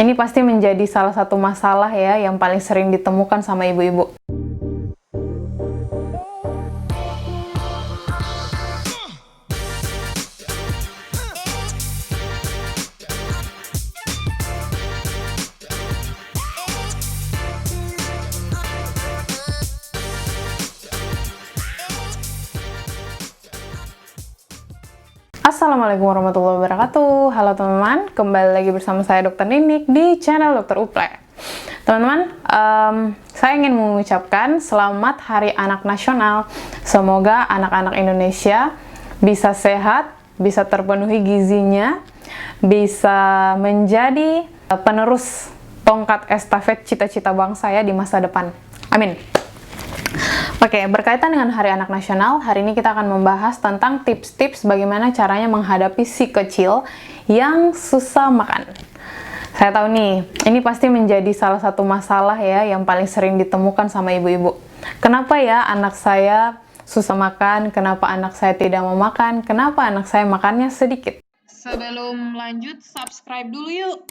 Ini pasti menjadi salah satu masalah ya yang paling sering ditemukan sama ibu-ibu. Assalamualaikum warahmatullahi wabarakatuh. Halo teman-teman, kembali lagi bersama saya Dr. Ninik di channel Dr. Uple. Teman-teman, saya ingin mengucapkan selamat Hari Anak Nasional. Semoga anak-anak Indonesia bisa sehat, bisa terpenuhi gizinya, bisa menjadi penerus tongkat estafet cita-cita bangsa ya di masa depan. Amin. Oke, berkaitan dengan Hari Anak Nasional, hari ini kita akan membahas tentang tips-tips bagaimana caranya menghadapi si kecil yang susah makan. Saya tahu nih, ini pasti menjadi salah satu masalah ya yang paling sering ditemukan sama ibu-ibu. Kenapa ya anak saya susah makan? Kenapa anak saya tidak mau makan? Kenapa anak saya makannya sedikit? Sebelum lanjut, subscribe dulu yuk!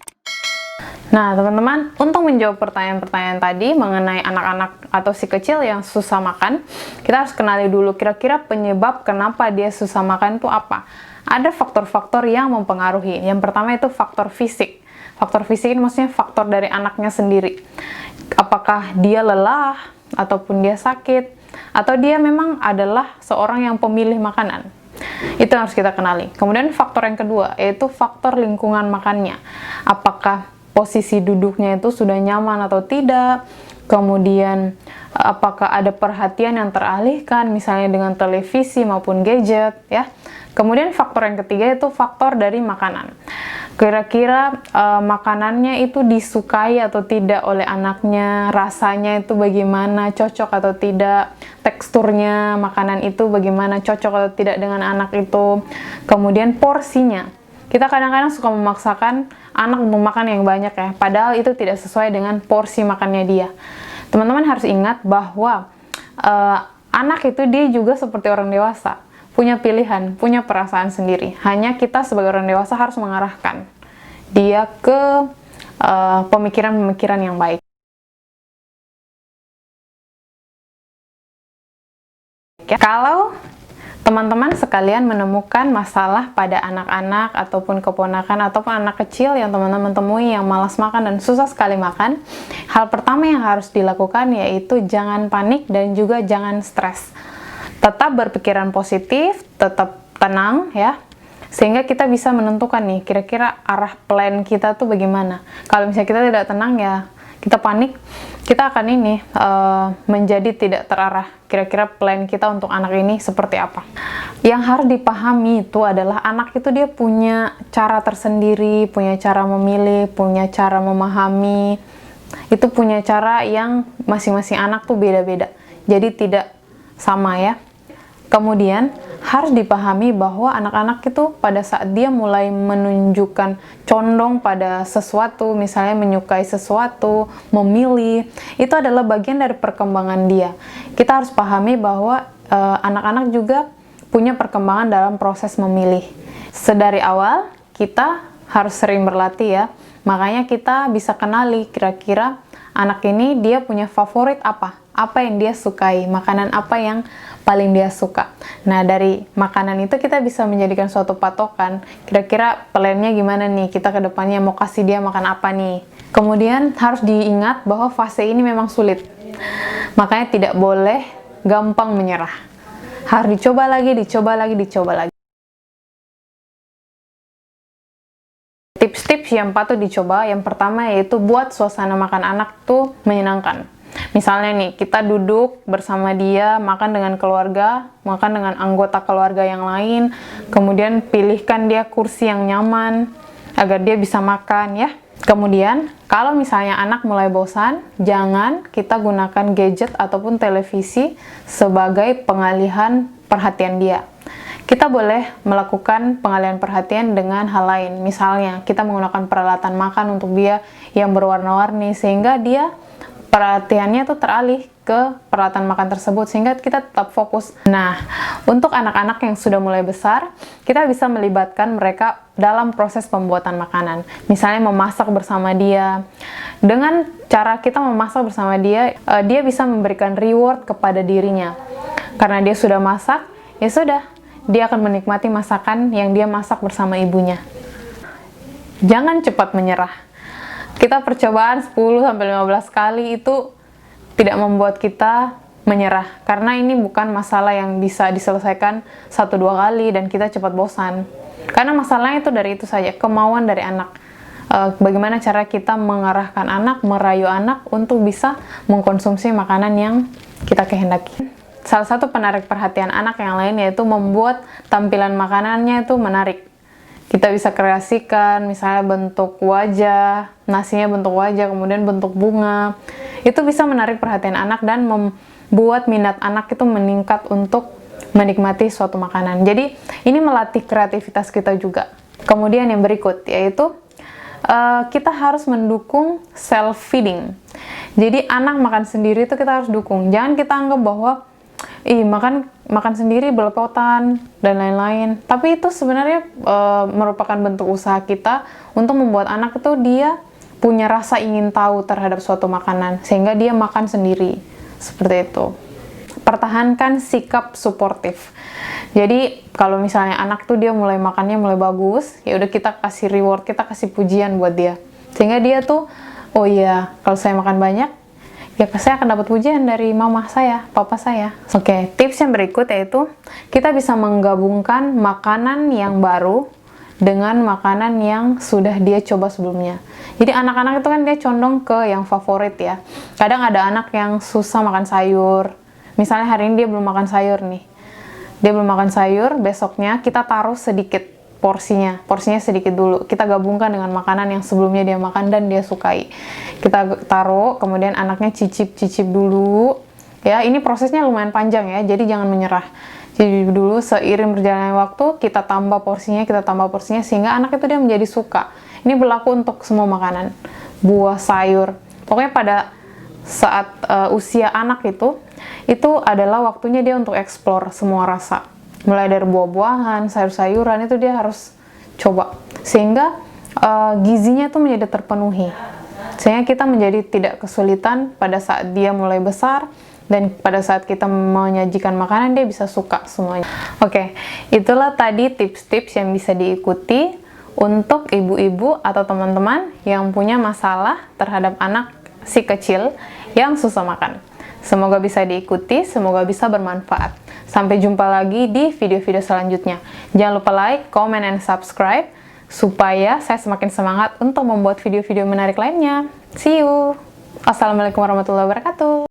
Nah, teman-teman, untuk menjawab pertanyaan-pertanyaan tadi mengenai anak-anak atau si kecil yang susah makan, kita harus kenali dulu kira-kira penyebab kenapa dia susah makan itu apa. Ada faktor-faktor yang mempengaruhi. Yang pertama itu faktor fisik. Faktor fisik ini maksudnya faktor dari anaknya sendiri. Apakah dia lelah, ataupun dia sakit, atau dia memang adalah seorang yang pemilih makanan. Itu harus kita kenali. Kemudian faktor yang kedua, yaitu faktor lingkungan makannya. Apakah posisi duduknya itu sudah nyaman atau tidak, kemudian apakah ada perhatian yang teralihkan misalnya dengan televisi maupun gadget ya. Kemudian faktor yang ketiga itu faktor dari makanan. Kira-kira makanannya itu disukai atau tidak oleh anaknya, rasanya itu bagaimana, cocok atau tidak, teksturnya makanan itu bagaimana, cocok atau tidak dengan anak itu. Kemudian porsinya. Kita kadang-kadang suka memaksakan anak untuk makan yang banyak ya, padahal itu tidak sesuai dengan porsi makannya dia. Teman-teman harus ingat bahwa anak itu dia juga seperti orang dewasa, punya pilihan, punya perasaan sendiri. Hanya kita sebagai orang dewasa harus mengarahkan dia ke pemikiran-pemikiran yang baik. Kalau teman-teman sekalian menemukan masalah pada anak-anak ataupun keponakan ataupun anak kecil yang teman-teman temui yang malas makan dan susah sekali makan, hal pertama yang harus dilakukan yaitu jangan panik dan juga jangan stres. Tetap berpikiran positif, tetap tenang ya, sehingga kita bisa menentukan nih kira-kira arah plan kita tuh bagaimana. Kalau misalnya kita tidak tenang ya, kita panik, kita akan menjadi tidak terarah. Kira-kira plan kita untuk anak ini seperti apa. Yang harus dipahami itu adalah anak itu dia punya cara tersendiri, punya cara memilih, punya cara memahami. Itu punya cara yang masing-masing anak tuh beda-beda. Jadi tidak sama ya. Kemudian harus dipahami bahwa anak-anak itu pada saat dia mulai menunjukkan condong pada sesuatu, misalnya menyukai sesuatu, memilih, itu adalah bagian dari perkembangan dia. Kita harus pahami bahwa anak-anak juga punya perkembangan dalam proses memilih. Sedari awal kita harus sering berlatih ya, makanya kita bisa kenali kira-kira anak ini dia punya favorit apa yang dia sukai, makanan apa yang paling dia suka. Nah, dari makanan itu kita bisa menjadikan suatu patokan. Kira-kira plannya gimana nih? Kita ke depannya mau kasih dia makan apa nih? Kemudian harus diingat bahwa fase ini memang sulit. Makanya tidak boleh gampang menyerah. Harus dicoba lagi, dicoba lagi, dicoba lagi. Tips-tips yang patut dicoba, yang pertama yaitu buat suasana makan anak tuh menyenangkan. Misalnya nih, kita duduk bersama dia, makan dengan keluarga, makan dengan anggota keluarga yang lain, kemudian pilihkan dia kursi yang nyaman, agar dia bisa makan ya. Kemudian, kalau misalnya anak mulai bosan, jangan kita gunakan gadget ataupun televisi sebagai pengalihan perhatian dia. Kita boleh melakukan pengalihan perhatian dengan hal lain. Misalnya, kita menggunakan peralatan makan untuk dia yang berwarna-warni, sehingga dia perhatiannya tuh teralih ke peralatan makan tersebut, sehingga kita tetap fokus. Nah, untuk anak-anak yang sudah mulai besar, kita bisa melibatkan mereka dalam proses pembuatan makanan. Misalnya memasak bersama dia. Dengan cara kita memasak bersama dia, dia bisa memberikan reward kepada dirinya. Karena dia sudah masak, ya sudah, dia akan menikmati masakan yang dia masak bersama ibunya. Jangan cepat menyerah. Kita percobaan 10-15 kali itu tidak membuat kita menyerah, karena ini bukan masalah yang bisa diselesaikan 1-2 kali dan kita cepat bosan. Karena masalahnya itu dari itu saja, kemauan dari anak. Bagaimana cara kita mengarahkan anak, merayu anak untuk bisa mengkonsumsi makanan yang kita kehendaki. Salah satu penarik perhatian anak yang lain yaitu membuat tampilan makanannya itu menarik. Kita bisa kreasikan, misalnya bentuk wajah, nasinya bentuk wajah, kemudian bentuk bunga. Itu bisa menarik perhatian anak dan membuat minat anak itu meningkat untuk menikmati suatu makanan. Jadi, ini melatih kreativitas kita juga. Kemudian yang berikut, yaitu kita harus mendukung self-feeding. Jadi, anak makan sendiri itu kita harus dukung. Jangan kita anggap bahwa makan sendiri belepotan dan lain-lain. Tapi itu sebenarnya merupakan bentuk usaha kita untuk membuat anak itu dia punya rasa ingin tahu terhadap suatu makanan, sehingga dia makan sendiri. Seperti itu. Pertahankan sikap suportif. Jadi kalau misalnya anak tuh dia mulai makannya mulai bagus, ya udah kita kasih reward, kita kasih pujian buat dia. Sehingga dia tuh, oh iya, kalau saya makan banyak, ya saya akan dapat pujian dari mama saya, papa saya. Oke, tips yang berikut yaitu kita bisa menggabungkan makanan yang baru dengan makanan yang sudah dia coba sebelumnya. Jadi anak-anak itu kan dia condong ke yang favorit ya. Kadang ada anak yang susah makan sayur. Misalnya hari ini dia belum makan sayur nih. Dia belum makan sayur, besoknya kita taruh sedikit porsinya sedikit dulu. Kita gabungkan dengan makanan yang sebelumnya dia makan dan dia sukai. Kita taruh, kemudian anaknya cicip dulu. Ya, ini prosesnya lumayan panjang ya, jadi jangan menyerah. Cicip dulu, seiring berjalannya waktu, kita tambah porsinya, sehingga anak itu dia menjadi suka. Ini berlaku untuk semua makanan, buah, sayur. Pokoknya pada saat usia anak itu adalah waktunya dia untuk explore semua rasa. Mulai dari buah-buahan, sayur-sayuran, itu dia harus coba. Sehingga gizinya itu menjadi terpenuhi. Sehingga kita menjadi tidak kesulitan pada saat dia mulai besar, dan pada saat kita menyajikan makanan, dia bisa suka semuanya. Oke, itulah tadi tips-tips yang bisa diikuti untuk ibu-ibu atau teman-teman yang punya masalah terhadap anak si kecil yang susah makan. Semoga bisa diikuti, semoga bisa bermanfaat. Sampai jumpa lagi di video-video selanjutnya. Jangan lupa like, comment, and subscribe supaya saya semakin semangat untuk membuat video-video menarik lainnya. See you! Assalamualaikum warahmatullahi wabarakatuh.